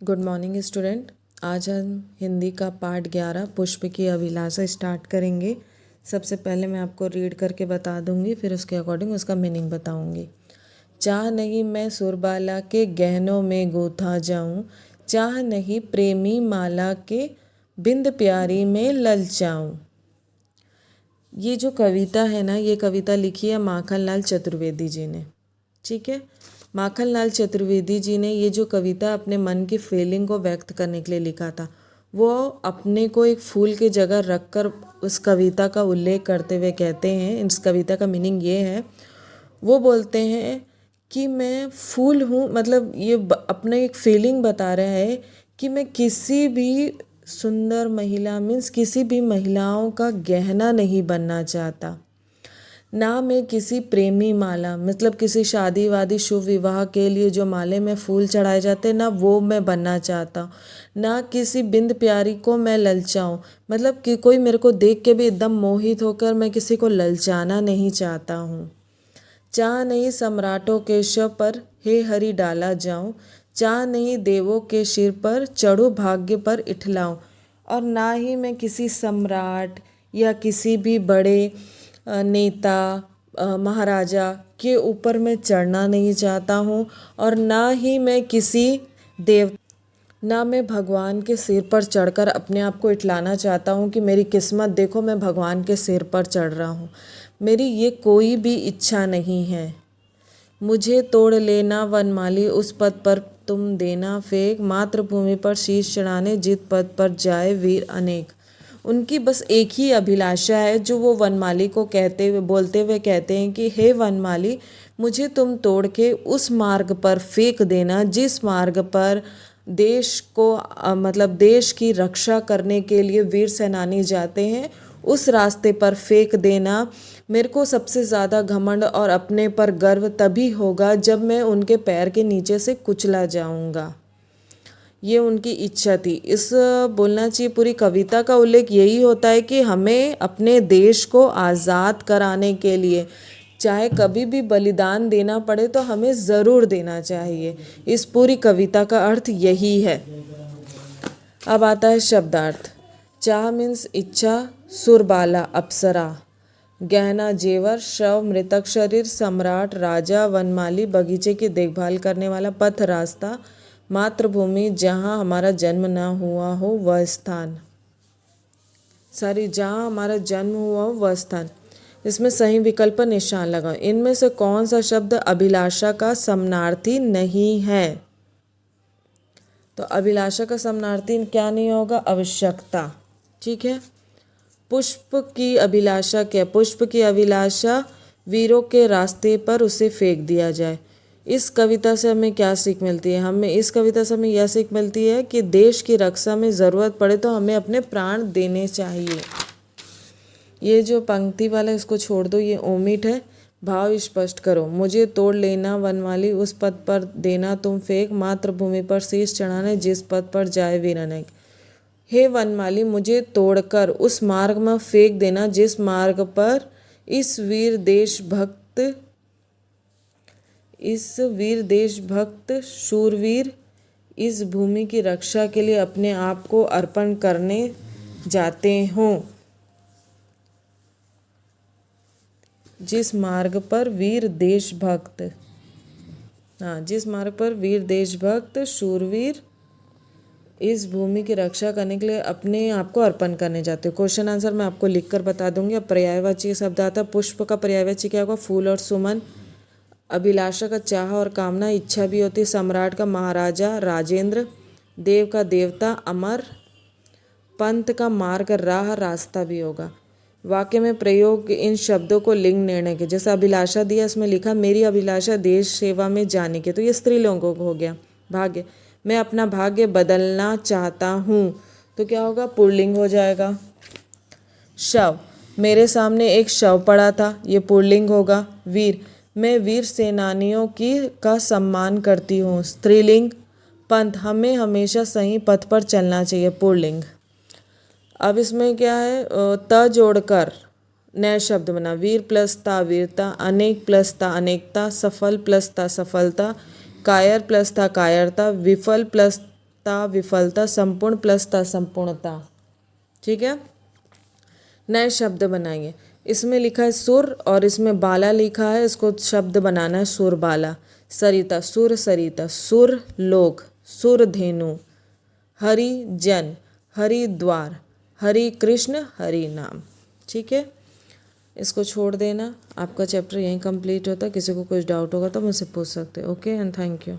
Good morning student. आज हम हिंदी का पाठ 11 पुष्प की अभिलाषा स्टार्ट करेंगे। सबसे पहले मैं आपको रीड करके बता दूंगी, फिर उसके अकॉर्डिंग उसका मीनिंग बताऊंगी। चाह नहीं मैं सुरबाला के गहनों में गूंथा जाऊं, चाह नहीं प्रेमी माला के बिंद प्यारी में ललचाऊं। ये जो कविता है ना, ये कविता लिखी है माखन लाल चतुर्वेदी जी ने। ठीक है, माखन लाल चतुर्वेदी जी ने ये जो कविता अपने मन की फीलिंग को व्यक्त करने के लिए लिखा था। वो अपने को एक फूल की जगह रखकर उस कविता का उल्लेख करते हुए कहते हैं, इस कविता का मीनिंग ये है, वो बोलते हैं कि मैं फूल हूँ, मतलब ये अपने एक फीलिंग बता रहा है कि मैं किसी भी सुंदर महिला मीन्स किसी भी महिलाओं का गहना नहीं बनना चाहता, ना मैं किसी प्रेमी माला मतलब किसी शादी वादी शुभ विवाह के लिए जो माले में फूल चढ़ाए जाते हैं ना, वो मैं बनना चाहता हूँ, ना किसी बिंद प्यारी को मैं ललचाऊँ, मतलब कि कोई मेरे को देख के भी एकदम मोहित होकर मैं किसी को ललचाना नहीं चाहता हूँ। चाह नहीं सम्राटों के शव पर हे हरि डाला जाऊं, चाह नहीं देवों के सिर पर चढ़ूं भाग्य पर इठलाऊं, और ना ही मैं किसी सम्राट या किसी भी बड़े नेता महाराजा के ऊपर मैं चढ़ना नहीं चाहता हूँ, और ना ही मैं किसी देव ना मैं भगवान के सिर पर चढ़कर अपने आप को इठलाना चाहता हूँ कि मेरी किस्मत देखो मैं भगवान के सिर पर चढ़ रहा हूँ। मेरी ये कोई भी इच्छा नहीं है। मुझे तोड़ लेना वनमाली उस पद पर तुम देना फेंक, मातृभूमि पर शीश चढ़ाने जित पद पर जाए वीर अनेक। उनकी बस एक ही अभिलाषा है जो वो वनमाली को बोलते हुए कहते हैं कि हे वनमाली, मुझे तुम तोड़ के उस मार्ग पर फेंक देना जिस मार्ग पर देश को मतलब देश की रक्षा करने के लिए वीर सेनानी जाते हैं, उस रास्ते पर फेंक देना। मेरे को सबसे ज़्यादा घमंड और अपने पर गर्व तभी होगा जब मैं उनके पैर के नीचे से कुचला जाऊंगा। ये उनकी इच्छा थी। इस बोलना चाहिए पूरी कविता का उल्लेख यही होता है कि हमें अपने देश को आज़ाद कराने के लिए चाहे कभी भी बलिदान देना पड़े तो हमें ज़रूर देना चाहिए। इस पूरी कविता का अर्थ यही है। अब आता है शब्दार्थ। चाह मीन्स इच्छा, सुरबाला अप्सरा, गहना जेवर, शव मृतक शरीर, सम्राट राजा, वनमाली बगीचे की देखभाल करने वाला, पथ रास्ता, मातृभूमि जहाँ हमारा जन्म ना हुआ हो वह स्थान, जहाँ हमारा जन्म हुआ हो वह स्थान। इसमें सही विकल्प पर निशान लगाओ। इनमें से कौन सा शब्द अभिलाषा का समानार्थी नहीं है? तो अभिलाषा का समानार्थी क्या नहीं होगा? आवश्यकता। ठीक है। पुष्प की अभिलाषा क्या? पुष्प की अभिलाषा वीरों के रास्ते पर उसे फेंक दिया जाए। इस कविता से हमें क्या सीख मिलती है? इस कविता से हमें यह सीख मिलती है कि देश की रक्षा में ज़रूरत पड़े तो हमें अपने प्राण देने चाहिए। ये जो पंक्ति वाला इसको छोड़ दो, ये ओमिट है। भाव स्पष्ट करो। मुझे तोड़ लेना वनमाली उस पद पर देना तुम फेंक, मातृभूमि पर शीश चढ़ाने जिस पद पर जाए वीर अनेक। हे वनमाली, मुझे तोड़कर उस मार्ग में फेंक देना जिस मार्ग पर इस वीर देशभक्त शूरवीर इस भूमि की रक्षा के लिए अपने आप को अर्पण करने जाते हों। जिस मार्ग पर वीर देशभक्त शूरवीर इस भूमि की रक्षा करने के लिए अपने आप को अर्पण करने जाते हो। क्वेश्चन आंसर मैं आपको लिखकर बता दूंगी। अब पर्यायवाची शब्द आता है। पुष्प का पर्यायवाची क्या होगा? फूल और सुमन। अभिलाषा का चाह और कामना, इच्छा भी होती है। सम्राट का महाराजा राजेंद्र। देव का देवता अमर। पंथ का मार्ग राह रास्ता भी होगा। वाक्य में प्रयोग इन शब्दों को लिंग निर्णय के, जैसे अभिलाषा दिया इसमें लिखा मेरी अभिलाषा देश सेवा में जाने की, तो ये स्त्रीलिंगों को हो गया। भाग्य, मैं अपना भाग्य बदलना चाहता हूँ, तो क्या होगा? पुल्लिंग हो जाएगा। शव, मेरे सामने एक शव पड़ा था, ये पुल्लिंग होगा। वीर, मैं वीर सेनानियों का सम्मान करती हूँ, स्त्रीलिंग। पंथ, हमें हमेशा सही पथ पर चलना चाहिए, पुल्लिंग। अब इसमें क्या है? त जोड़कर नया शब्द बना। वीर प्लस ता वीरता, अनेक प्लस ता अनेकता, सफल प्लस ता सफलता, कायर प्लस था कायरता, विफल प्लस ता विफलता, संपूर्ण प्लस ता संपूर्णता। ठीक है, नए शब्द बनाइए। इसमें लिखा है सुर और इसमें बाला लिखा है, इसको शब्द बनाना है सुर बाला। सरिता, सुर सरिता, सुर लोक, सुर धेनु, हरि जन, हरिद्वार, हरि कृष्ण, हरि नाम। ठीक है, इसको छोड़ देना। आपका चैप्टर यहीं कंप्लीट होता है। किसी को कुछ डाउट होगा तो मुझसे पूछ सकते हैं। Okay and thank you.